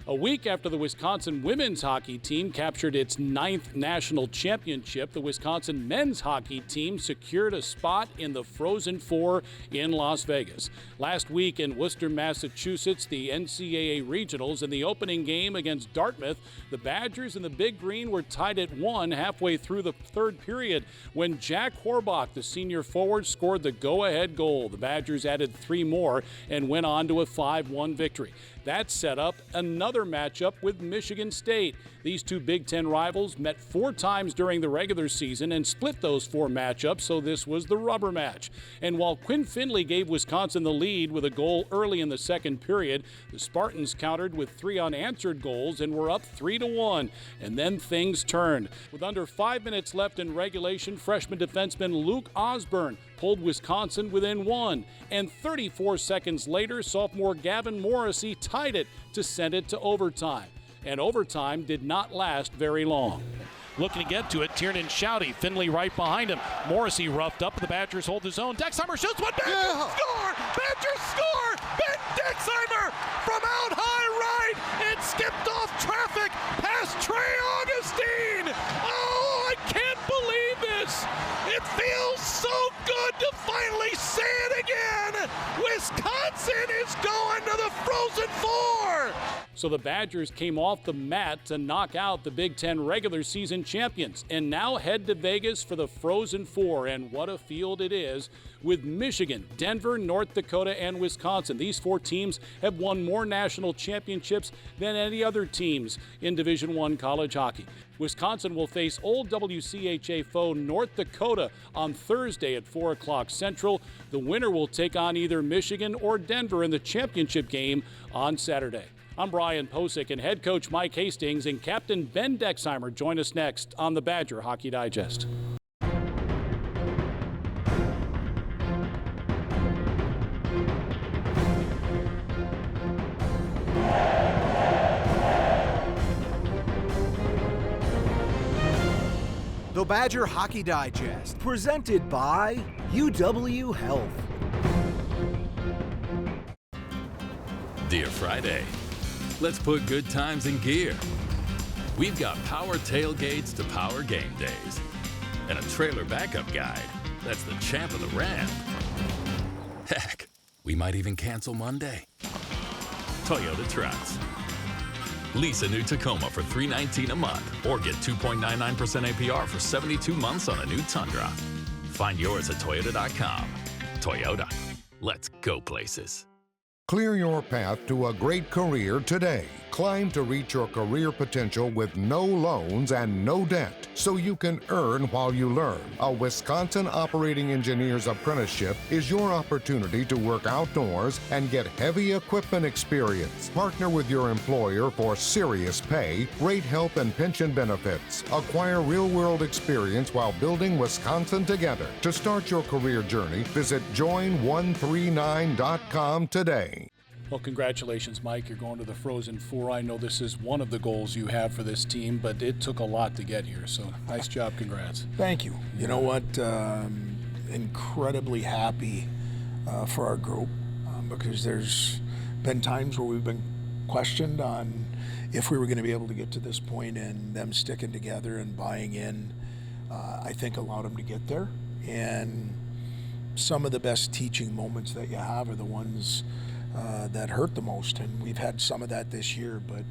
A week after the Wisconsin women's hockey team captured its 9th national championship, the Wisconsin men's hockey team secured a spot in the Frozen Four in Las Vegas. Last week in Worcester, Massachusetts, the NCAA regionals, in the opening game against Dartmouth, the Badgers and the Big Green were tied at 1 halfway through the third period when Jack Horbach, the senior forward, scored the go-ahead goal. The Badgers added 3 more and went on to a 5-1 victory. That set up another matchup with Michigan State. These two Big Ten rivals met 4 times during the regular season and split those 4 matchups, so this was the rubber match. And while Quinn Finley gave Wisconsin the lead with a goal early in the second period, the Spartans countered with 3 unanswered goals and were up 3-1. And then things turned. With under 5 minutes left in regulation, freshman defenseman Luke Osborne pulled Wisconsin within 1. And 34 seconds later, sophomore Gavin Morrissey tied it to send it to overtime. And overtime did not last very long. Looking to get to it, Tiernan Shouty, Finley right behind him. Morrissey roughed up, the Badgers hold his own. Dexheimer shoots one, Badgers score! Badgers score! Ben Dexheimer from out high right! It skipped off traffic past Trey Augustine! Oh, I can't believe this! It feels so good to finally say it again! Wisconsin is going to the Frozen Four! So the Badgers came off the mat to knock out the Big Ten regular season champions and now head to Vegas for the Frozen Four. And what a field it is, with Michigan, Denver, North Dakota, and Wisconsin. These 4 teams have won more national championships than any other teams in Division I college hockey. Wisconsin will face old WCHA foe North Dakota on Thursday at 4 o'clock Central. The winner will take on either Michigan or Denver in the championship game on Saturday. I'm Brian Posick, and head coach Mike Hastings and captain Ben Dexheimer join us next on the Badger Hockey Digest. The Badger Hockey Digest, presented by UW Health. Dear Friday, let's put good times in gear. We've got power tailgates to power game days, and a trailer backup guide that's the champ of the ramp. Heck, we might even cancel Monday. Toyota Trucks. Lease a new Tacoma for $319 a month or get 2.99% APR for 72 months on a new Tundra. Find yours at Toyota.com. Toyota, let's go places. Clear your path to a great career today. Climb to reach your career potential with no loans and no debt, so you can earn while you learn. A Wisconsin Operating Engineer's Apprenticeship is your opportunity to work outdoors and get heavy equipment experience. Partner with your employer for serious pay, great health and pension benefits. Acquire real-world experience while building Wisconsin together. To start your career journey, visit join139.com today. Well, congratulations, Mike. You're going to the Frozen Four. I know this is one of the goals you have for this team, but it took a lot to get here. So nice job. Congrats. Thank you. You know what? Incredibly happy for our group because there's been times where we've been questioned on if we were going to be able to get to this point, and them sticking together and buying in, I think allowed them to get there. And some of the best teaching moments that you have are the ones that hurt the most, and we've had some of that this year, but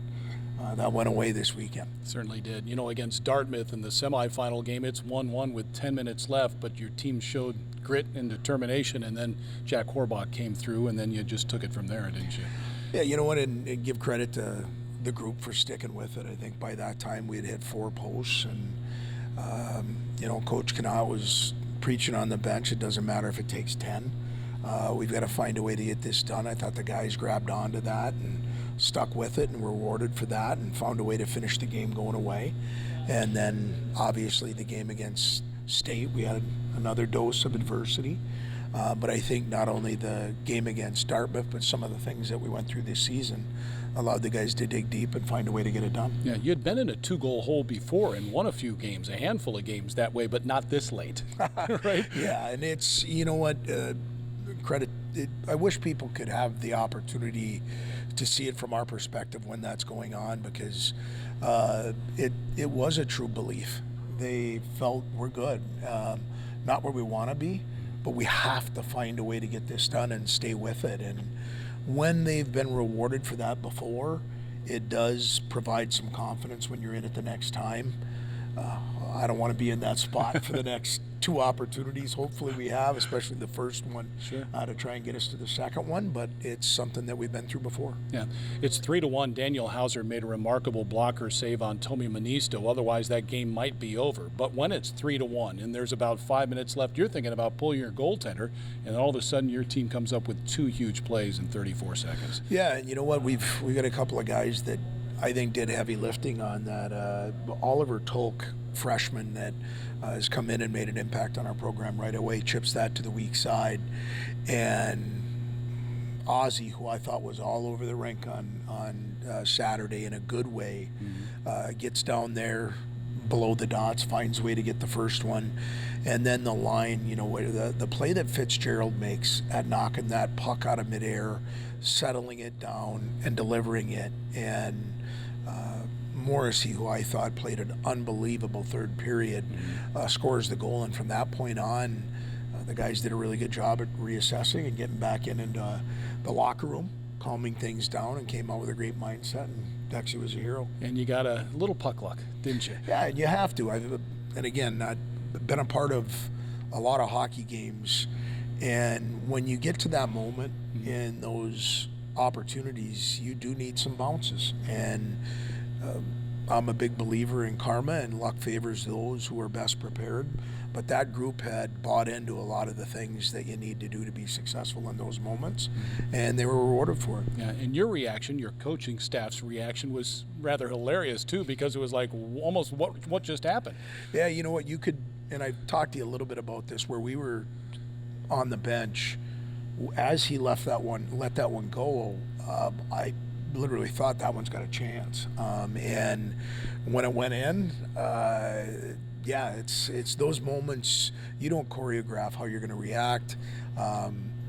that went away this weekend. Certainly did. You know, against Dartmouth in the semifinal game, it's 1-1 with 10 minutes left, but your team showed grit and determination, and then Jack Horbach came through, and then you just took it from there, didn't you? Yeah, you know what, and give credit to the group for sticking with it. I think by that time we had hit 4 posts, and you know, Coach Connaught was preaching on the bench, it doesn't matter if it takes 10. We've got to find a way to get this done. I thought the guys grabbed onto that and stuck with it and were rewarded for that and found a way to finish the game going away. And then obviously the game against State, we had another dose of adversity. But I think not only the game against Dartmouth, but some of the things that we went through this season allowed the guys to dig deep and find a way to get it done. Yeah, you had been in a 2-goal hole before and won a few games, a handful of games that way, but not this late, right? Yeah, and it's, you know what, I wish people could have the opportunity to see it from our perspective when that's going on, because it was a true belief. They felt we're good, not where we want to be, but we have to find a way to get this done and stay with it. And when they've been rewarded for that before, it does provide some confidence when you're in it the next time. I don't want to be in that spot for the next 2 opportunities. Hopefully we have, especially the first one, to try and get us to the second one, but it's something that we've been through before. Yeah, it's 3-1. Daniel Hauser made a remarkable blocker save on Tommy Manisto. Otherwise, that game might be over. But when it's 3-1 and there's about 5 minutes left, you're thinking about pulling your goaltender, and all of a sudden your team comes up with 2 huge plays in 34 seconds. Yeah, and you know what? We've got a couple of guys that I think did heavy lifting on that. Oliver Tolk, freshman, that has come in and made an impact on our program right away, chips that to the weak side. And Ozzy, who I thought was all over the rink on Saturday in a good way, gets down there below the dots, finds a way to get the first one. And then the line, the play that Fitzgerald makes at knocking that puck out of midair, settling it down and delivering it. And Morrissey, who I thought played an unbelievable third period, scores the goal. And from that point on, the guys did a really good job at reassessing and getting back into the locker room, calming things down, and came out with a great mindset. And Dexy was a hero. And you got a little puck luck, didn't you? Yeah, and you have to. I've been a part of a lot of hockey games, and when you get to that moment in those opportunities, you do need some bounces. And I'm a big believer in karma, and luck favors those who are best prepared. But that group had bought into a lot of the things that you need to do to be successful in those moments, and they were rewarded for it. Yeah, and your reaction, your coaching staff's reaction, was rather hilarious too, because it was like almost what just happened. Yeah, you know what, you could, and I talked to you a little bit about this, where we were on the bench as he let that one go. I literally thought that one's got a chance, and when it went in, it's those moments you don't choreograph how you're going to react.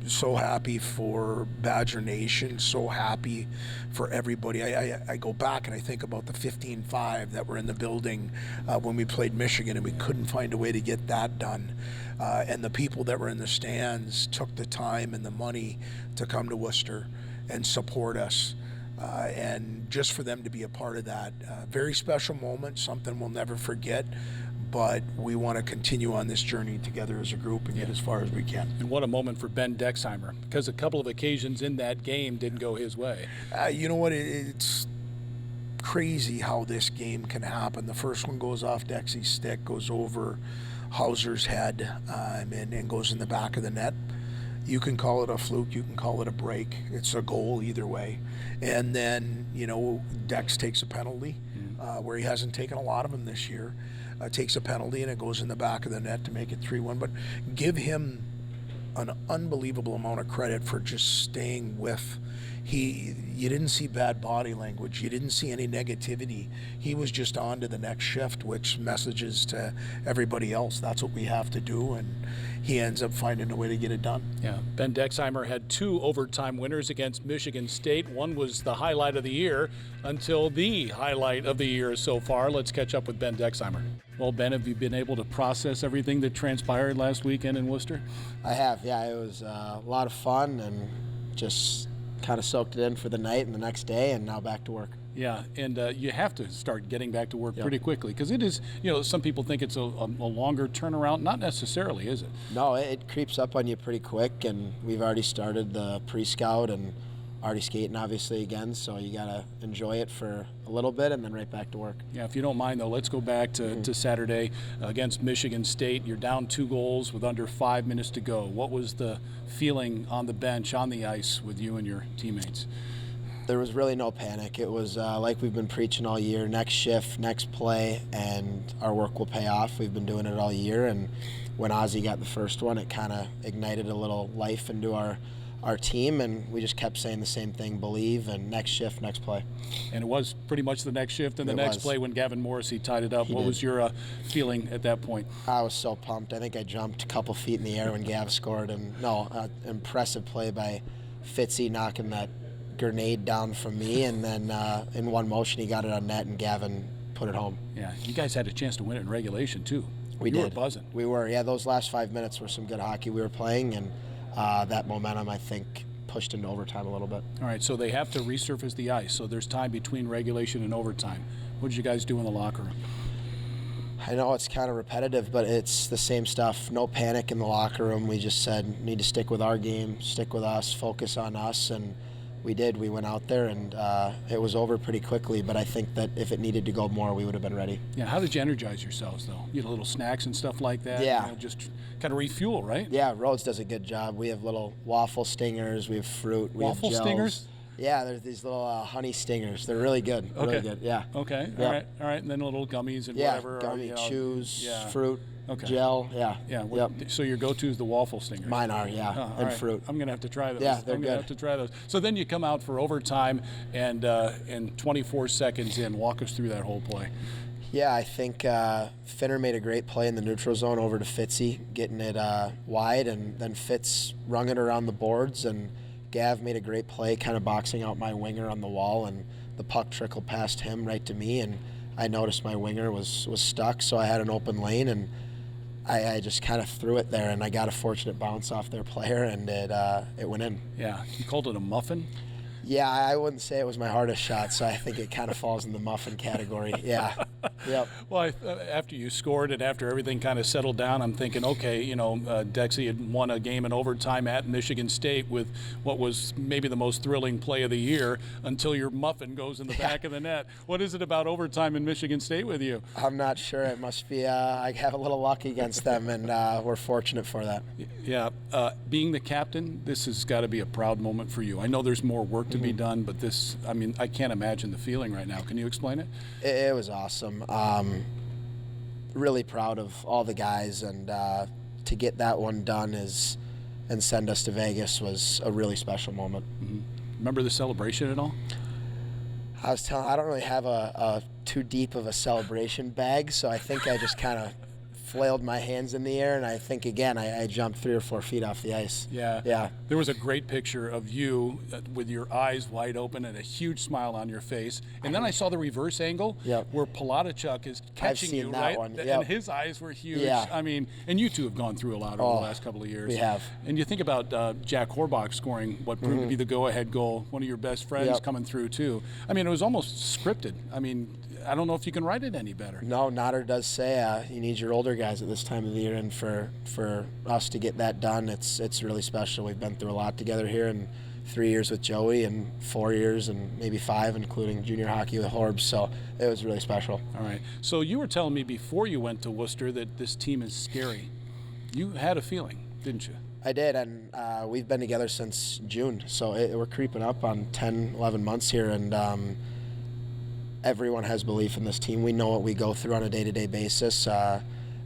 So happy for Badger Nation, so happy for everybody. I go back and I think about the 15-5 that were in the building when we played Michigan, and we couldn't find a way to get that done. And the people that were in the stands took the time and the money to come to Worcester and support us. And just for them to be a part of that, very special moment, something we'll never forget. But we want to continue on this journey together as a group and get as far as we can. And what a moment for Ben Dexheimer, because a couple of occasions in that game didn't go his way. You know what? It's crazy how this game can happen. The first one goes off Dexy's stick, goes over Hauser's head, and goes in the back of the net. You can call it a fluke, you can call it a break. It's a goal either way. And then, Dex takes a penalty, where he hasn't taken a lot of them this year. Takes a penalty, and it goes in the back of the net to make it 3-1. But give him an unbelievable amount of credit for just staying with. You didn't see bad body language. You didn't see any negativity. He was just on to the next shift, which messages to everybody else that's what we have to do, and he ends up finding a way to get it done. Yeah, Ben Dexheimer had 2 overtime winners against Michigan State. One was the highlight of the year until the highlight of the year so far. Let's catch up with Ben Dexheimer. Well, Ben, have you been able to process everything that transpired last weekend in Worcester? I have, yeah. It was a lot of fun, and just kind of soaked it in for the night and the next day, and now back to work. Yeah, and you have to start getting back to work pretty quickly, because it is, some people think it's a longer turnaround. Not necessarily, is it? No, it creeps up on you pretty quick, and we've already started the pre-scout and already skating obviously again, so you got to enjoy it for a little bit and then right back to work. Yeah, if you don't mind though, let's go back to Saturday against Michigan State. You're down 2 goals with under 5 minutes to go. What was the feeling on the bench, on the ice with you and your teammates? There was really no panic. It was like we've been preaching all year, next shift, next play, and our work will pay off. We've been doing it all year, and when Ozzy got the first one, it kind of ignited a little life into our our team, and we just kept saying the same thing: believe, and next shift, next play. And it was pretty much the next shift and the It next was. play when Gavin Morrissey tied it up. What was your feeling at that point? I was so pumped. I think I jumped a couple feet in the air when Gav scored, and impressive play by Fitzy knocking that grenade down from me, and then in one motion he got it on net, and Gavin put it home. Yeah, you guys had a chance to win it in regulation too. We You did. were buzzing. We were. Yeah, those last 5 minutes were some good hockey we were playing, and that momentum, I think, pushed into overtime a little bit. All right, so they have to resurface the ice, so there's time between regulation and overtime. What did you guys do in the locker room? I know it's kind of repetitive, but it's the same stuff. No panic in the locker room. We just said, need to stick with our game, stick with us, focus on us, and we did. We went out there, and it was over pretty quickly, but I think that if it needed to go more, we would have been ready. Yeah, how did you energize yourselves, though? You had little snacks and stuff like that? Yeah. You know, just kind of refuel, right? Yeah, Rhodes does a good job. We have little waffle stingers, we have fruit, we Waffle have gels. stingers? Yeah, there's these little honey stingers. They're really good. Okay. Really good, yeah. Okay, Yeah. all right, and then little gummies and Yeah, whatever. gummy, you know, chews, yeah. fruit, Okay. gel, yeah. Yeah, Yep. so your go-to is the waffle stingers? Mine are, yeah, Oh, all and right. fruit. I'm going to have to try those. Yeah, they're I'm going to good. have to try those. So then you come out for overtime, and 24 seconds in, walk us through that whole play. Yeah, I think Finner made a great play in the neutral zone over to Fitzy, getting it wide, and then Fitz rung it around the boards, and Gav made a great play kind of boxing out my winger on the wall, and the puck trickled past him right to me, and I noticed my winger was stuck, so I had an open lane, and I just kind of threw it there, and I got a fortunate bounce off their player, and it went in. Yeah, you called it a muffin? Yeah, I wouldn't say it was my hardest shot, so I think it kind of falls in the muffin category. Yeah. Yep. Well, after you scored and after everything kind of settled down, I'm thinking, okay, you know, Dexy had won a game in overtime at Michigan State with what was maybe the most thrilling play of the year until your muffin goes in the back of the net. What is it about overtime in Michigan State with you? I'm not sure. It must be I have a little luck against them, and we're fortunate for that. Yeah. Being the captain, this has got to be a proud moment for you. I know there's more work to be done, but this, I mean, I can't imagine the feeling right now. Can you explain it? It was awesome. Really proud of all the guys, and to get that one done and send us to Vegas was a really special moment. Mm-hmm. Remember the celebration at all? I don't really have a too deep of a celebration bag, so I think I just kind of flailed my hands in the air, and I think, again, I jumped 3 or 4 feet off the ice. Yeah. Yeah. There was a great picture of you with your eyes wide open and a huge smile on your face. And then I saw the reverse angle where Palatichuk is catching seen you, that right? one. Yep. And his eyes were huge. Yeah. I mean, and you two have gone through a lot over the last couple of years. We have. And you think about Jack Horbach scoring what proved to be the go-ahead goal, one of your best friends coming through too. I mean, it was almost scripted. I mean, I don't know if you can write it any better. No, Notter does say you need your older guys at this time of the year, and for us to get that done, it's really special. We've been through a lot together here, and 3 years with Joey, and 4 years, and maybe 5, including junior hockey with Horbs. So it was really special. All right. So you were telling me before you went to Worcester that this team is scary. You had a feeling, didn't you? I did, and we've been together since June, so we're creeping up on 10, 11 months here, and everyone has belief in this team. We know what we go through on a day-to-day basis,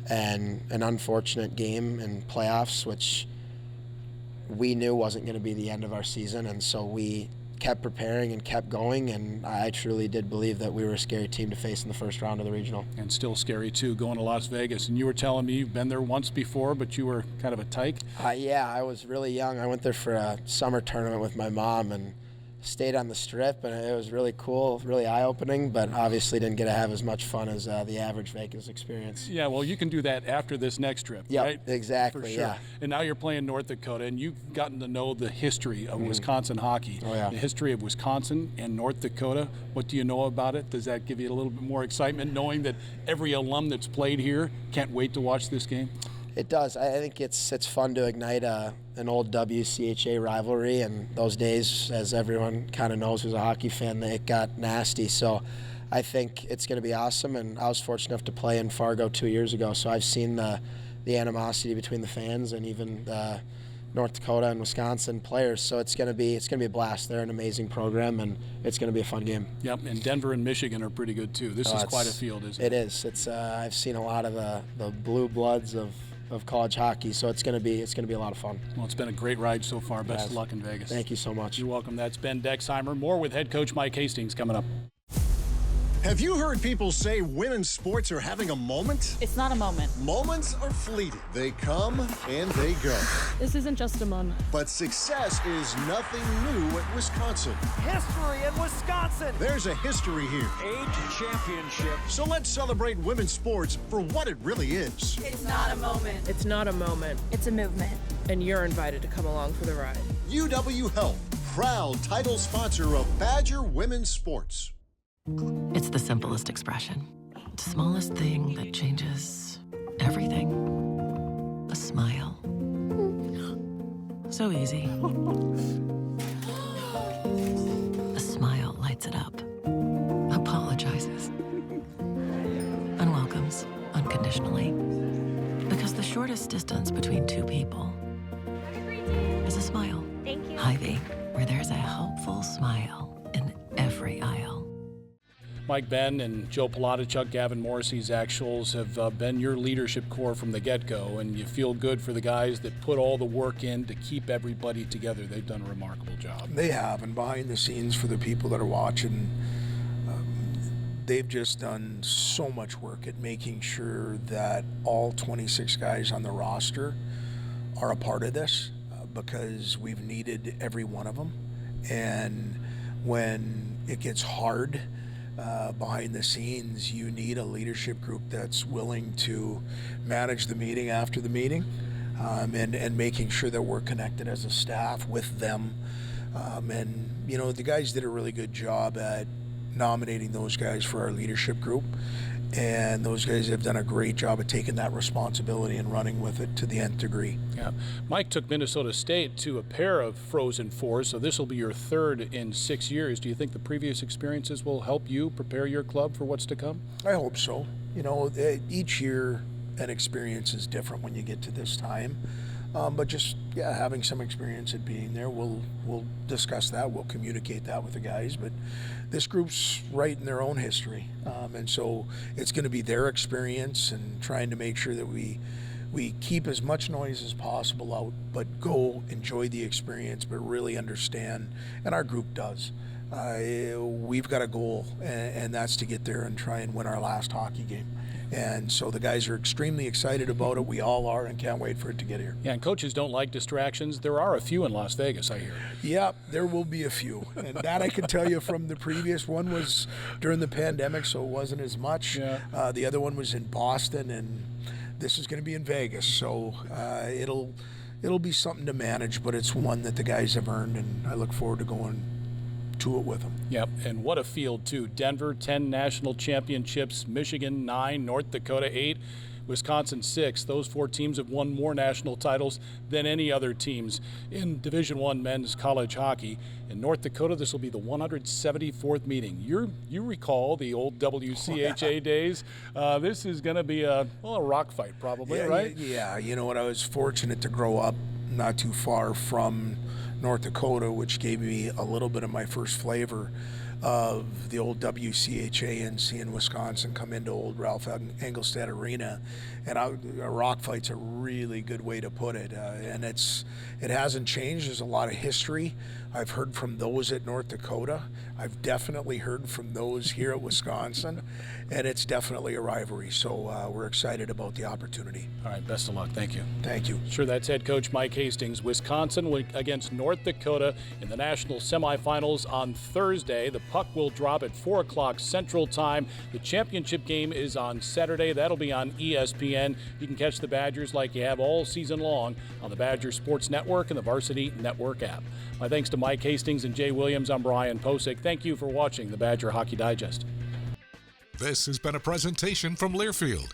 and an unfortunate game in playoffs, which we knew wasn't going to be the end of our season, and so we kept preparing and kept going, and I truly did believe that we were a scary team to face in the first round of the regional. And still scary, too, going to Las Vegas. And you were telling me you've been there once before, but you were kind of a tyke? Yeah, I was really young. I went there for a summer tournament with my mom and stayed on the Strip, and it was really cool, really eye-opening, but obviously didn't get to have as much fun as the average Vegas experience. Yeah, well, you can do that after this next trip, Yep, right? exactly, For sure. yeah. And now you're playing North Dakota, and you've gotten to know the history of Wisconsin hockey. Oh, yeah. The history of Wisconsin and North Dakota. What do you know about it? Does that give you a little bit more excitement, knowing that every alum that's played here can't wait to watch this game? It does. I think it's fun to ignite an old WCHA rivalry, and those days, as everyone kind of knows who's a hockey fan, it got nasty. So I think it's going to be awesome, and I was fortunate enough to play in Fargo 2 years ago, so I've seen the animosity between the fans and even the North Dakota and Wisconsin players. So it's going to be a blast. They're an amazing program, and it's going to be a fun game. Yep, and Denver and Michigan are pretty good too. This is quite a field, isn't it? It is. It's I've seen a lot of the blue bloods of of college hockey. So it's going to be a lot of fun. Well, it's been a great ride so far. Best of luck in Vegas. Thank you so much. You're welcome. That's Ben Dexheimer. More with head coach Mike Hastings coming up. Have you heard people say women's sports are having a moment? It's not a moment. Moments are fleeting. They come and they go. This isn't just a moment. But success is nothing new at Wisconsin. History in Wisconsin. There's a history here. Age championship. So let's celebrate women's sports for what it really is. It's not a moment. It's not a moment. It's a movement. And you're invited to come along for the ride. UW Health, proud title sponsor of Badger Women's Sports. It's the simplest expression. The smallest thing that changes everything. A smile. So easy. A smile lights it up. Apologizes. Unwelcomes unconditionally. Because the shortest distance between two people is a smile. Thank you. Hy-Vee, where there's a helpful smile in every aisle. Mike, Ben, and Joe Palatichuk, Gavin Morrissey's actuals have been your leadership core from the get-go, and you feel good for the guys that put all the work in to keep everybody together. They've done a remarkable job. They have, and behind the scenes for the people that are watching, they've just done so much work at making sure that all 26 guys on the roster are a part of this because we've needed every one of them. And when it gets hard, behind the scenes, you need a leadership group that's willing to manage the meeting after the meeting and making sure that we're connected as a staff with them. And, you know, the guys did a really good job at nominating those guys for our leadership group. And those guys have done a great job of taking that responsibility and running with it to the nth degree. Yeah. Mike took Minnesota State to a pair of Frozen Fours, so this will be your third in 6 years. Do you think the previous experiences will help you prepare your club for what's to come? I hope so. You know, each year an experience is different when you get to this time. But just, having some experience at being there, we'll discuss that. We'll communicate that with the guys. But this group's writing their own history. And so it's going to be their experience and trying to make sure that we keep as much noise as possible out, but go enjoy the experience, but really understand. And our group does. We've got a goal, and that's to get there and try and win our last hockey game. And so the guys are extremely excited about it. We all are, and can't wait for it to get here. Yeah, and coaches don't like distractions. There are a few in Las Vegas, I hear. Yeah, there will be a few. And that I can tell you from the previous one was during the pandemic, so it wasn't as much. Yeah. The other one was in Boston, and this is going to be in Vegas. So it'll be something to manage, but it's one that the guys have earned, and I look forward to going to it with them. Yep, and what a field, too. Denver, 10 national championships, Michigan, 9, North Dakota, 8, Wisconsin, 6. Those 4 teams have won more national titles than any other teams in Division I men's college hockey. In North Dakota, this will be the 174th meeting. You recall the old WCHA days. This is going to be a rock fight probably, right? Yeah, you know what, I was fortunate to grow up not too far from North Dakota, which gave me a little bit of my first flavor of the old WCHA and seeing Wisconsin come into old Ralph Engelstad Arena. And a rock fight's a really good way to put it. And it hasn't changed. There's a lot of history. I've heard from those at North Dakota. I've definitely heard from those here at Wisconsin. And it's definitely a rivalry. So we're excited about the opportunity. All right, best of luck. Thank you. Thank you. Sure, that's head coach Mike Hastings. Wisconsin against North Dakota in the national semifinals on Thursday. The puck will drop at 4 o'clock Central Time. The championship game is on Saturday. That'll be on ESPN. You can catch the Badgers like you have all season long on the Badger Sports Network and the Varsity Network app. My thanks to Mike Hastings and Jay Williams. I'm Brian Posick. Thank you for watching the Badger Hockey Digest. This has been a presentation from Learfield,